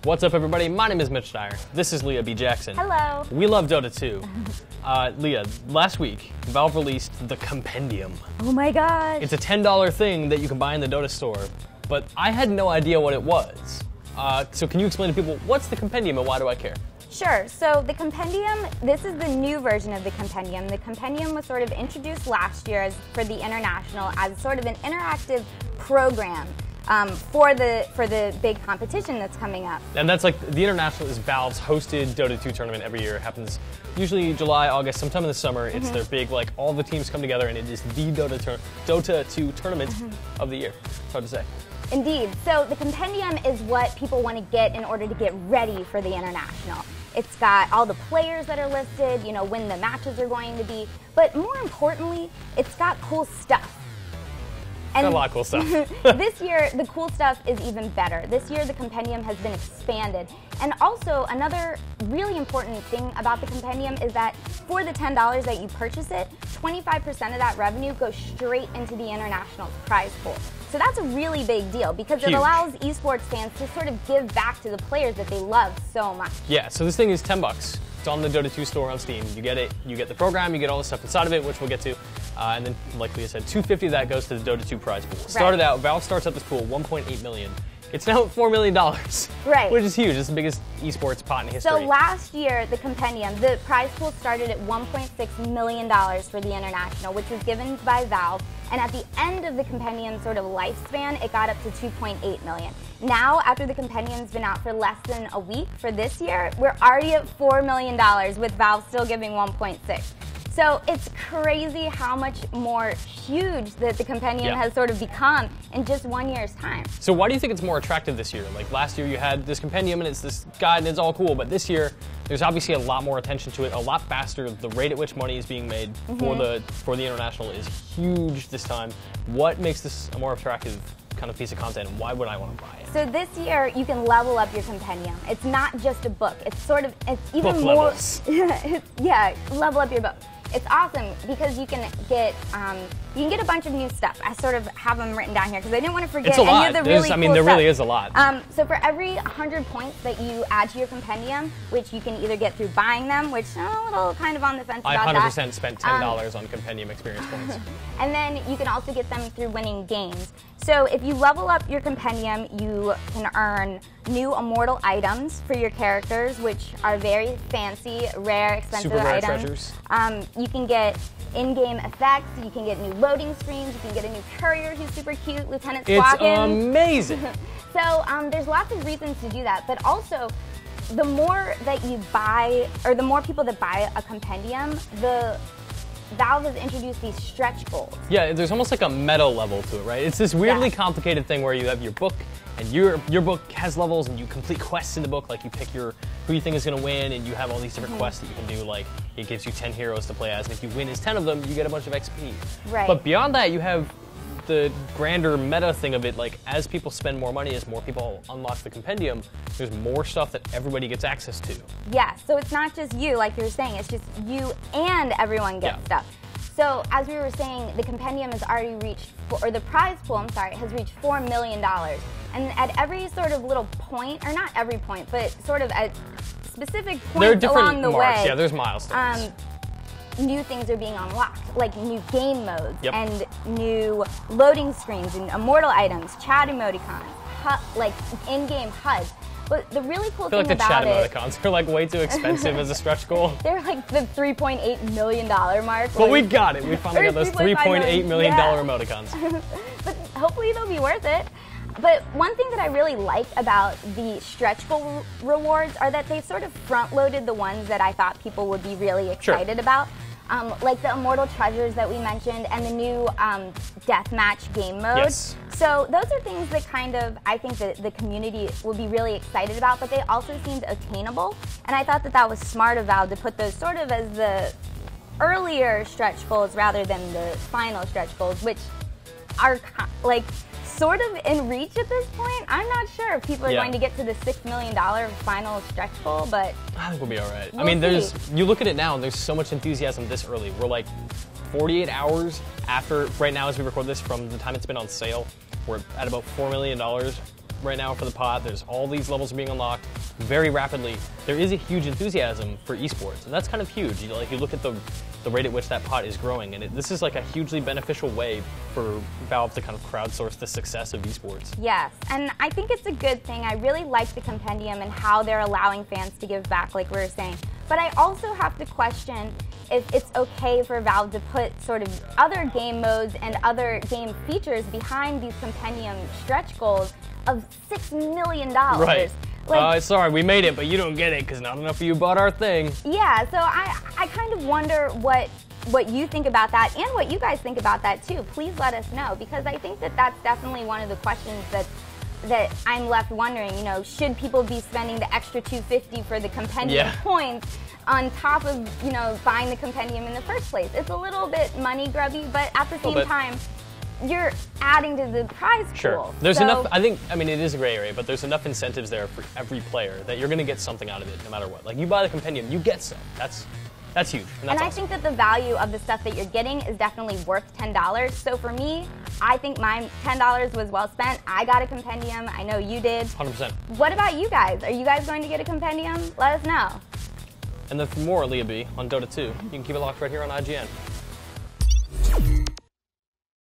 What's up, everybody? My name is Mitch Dyer. This is Leah B. Jackson. Hello. We love Dota 2. Leah, last week, Valve released the Compendium. Oh my gosh. It's a $10 thing that you can buy in the Dota store, but I had no idea what it was. So can you explain to people, what's the Compendium and why do I care? Sure. So the Compendium, this is the new version of the Compendium. The Compendium was sort of introduced last year for the International as sort of an interactive program for the big competition that's coming up. And that's like, the International is Valve's hosted Dota 2 tournament every year. It happens usually July, August, sometime in the summer. It's their big, like, all the teams come together, and it is the Dota 2 tournament of the year. It's hard to say. Indeed. So the Compendium is what people want to get in order to get ready for the International. It's got all the players that are listed, you know, when the matches are going to be, but more importantly, it's got cool stuff. And got a lot of cool stuff. This year, the cool stuff is even better. This year, the Compendium has been expanded. And also, another really important thing about the Compendium is that for the $10 that you purchase it, 25% of that revenue goes straight into the International prize pool. So that's a really big deal because it allows eSports fans to sort of give back to the players that they love so much. Yeah, so this thing is $10. It's on the Dota 2 store on Steam. You get it, you get the program, you get all the stuff inside of it, which we'll get to. And then, like Leah said, $250 of that goes to the Dota 2 prize pool. Started out, Valve starts up this pool, $1.8 million. It's now $4 million, right? Which is huge. It's the biggest esports pot in history. So last year, the Compendium, the prize pool started at $1.6 million for the International, which was given by Valve. And at the end of the Compendium sort of lifespan, it got up to $2.8 million. Now, after the Compendium's been out for less than a week for this year, we're already at $4 million with Valve still giving 1.6. So it's crazy how much more huge that the Compendium has sort of become in just 1 year's time. So why do you think it's more attractive this year? Like last year you had this Compendium and it's this guide and it's all cool, but this year there's obviously a lot more attention to it, a lot faster. The rate at which money is being made for the International is huge this time. What makes this a more attractive kind of piece of content, and why would I want to buy it? So this year you can level up your Compendium. It's not just a book. It's sort of, it's even book more. Levels. Yeah, level up your book. It's awesome because you can get a bunch of new stuff. I sort of have them written down here because I didn't want to forget. It's a lot. Any of the really I mean, cool there stuff. really is a lot. So for every 100 points that you add to your Compendium, which you can either get through buying them, which I'm a little kind of on the fence about that. I 100% spent $10 on Compendium experience points. And then you can also get them through winning games. So if you level up your Compendium, you can earn new immortal items for your characters, which are very fancy, rare, expensive Super rare items. treasures. You can get in-game effects, you can get new loading screens, you can get a new courier who's super cute, Lieutenant Squawkin. It's amazing. So there's lots of reasons to do that, but also the more that you buy, or the more people that buy a Compendium, the Valve has introduced these stretch goals. Yeah, there's almost like a meta level to it, right? It's this weirdly complicated thing where you have your book, and your book has levels, and you complete quests in the book, like you pick who you think is going to win, and you have all these different quests that you can do, like it gives you 10 heroes to play as, and if you win as 10 of them, you get a bunch of XP. Right. But beyond that, you have the grander meta thing of it, like as people spend more money, as more people unlock the Compendium, there's more stuff that everybody gets access to. Yeah, so it's not just you, like you were saying, it's just you and everyone gets stuff. So as we were saying, the Compendium has already reached, or the prize pool, I'm sorry, has reached $4 million. And at every sort of little point, or not every point, but sort of at specific points along the way. Yeah, there's milestones. New things are being unlocked, like new game modes and new loading screens and immortal items, chat emoticons, like in-game HUDs. But the really cool thing about it... I feel like the chat emoticons are like way too expensive as a stretch goal. They're like the $3.8 million mark. But we got it. We finally got those $3.8 million emoticons. But hopefully they'll be worth it. But one thing that I really like about the stretch goal rewards are that they've sort of front-loaded the ones that I thought people would be really excited about. Like the immortal treasures that we mentioned and the new deathmatch game mode. Yes. So those are things that kind of, I think that the community will be really excited about, but they also seemed attainable. And I thought that that was smart of Valve to put those sort of as the earlier stretch goals rather than the final stretch goals, which are like sort of in reach at this point. I'm not sure if people are going to get to the $6 million final stretch goal, but I think we'll be all right. We'll I mean, you look at it now, and there's so much enthusiasm this early. We're like 48 hours after, right now as we record this, from the time it's been on sale, we're at about $4 million right now for the pot. There's all these levels being unlocked very rapidly. There is a huge enthusiasm for esports, and that's kind of huge. You know, like you look at the rate at which that pot is growing, and this is like a hugely beneficial way for Valve to kind of crowdsource the success of esports. Yes, and I think it's a good thing. I really like the Compendium and how they're allowing fans to give back, like we were saying. But I also have to question if it's okay for Valve to put sort of other game modes and other game features behind these Compendium stretch goals of $6 million. Right. Like, sorry, we made it, but you don't get it because not enough of you bought our thing. Yeah, so I kind of wonder what you think about that and what you guys think about that too. Please let us know, because I think that that's definitely one of the questions that I'm left wondering. You know, should people be spending the extra $250 for the Compendium points on top of, you know, buying the Compendium in the first place? It's a little bit money grubby, but at the same time, you're adding to the prize pool. Sure. There's enough, I mean, it is a gray area, but there's enough incentives there for every player that you're going to get something out of it no matter what. Like, you buy the Compendium, you get some. That's huge. And I think that the value of the stuff that you're getting is definitely worth $10. So for me, I think my $10 was well spent. I got a Compendium. I know you did. 100%. What about you guys? Are you guys going to get a Compendium? Let us know. And then for more Leah B on Dota 2, you can keep it locked right here on IGN.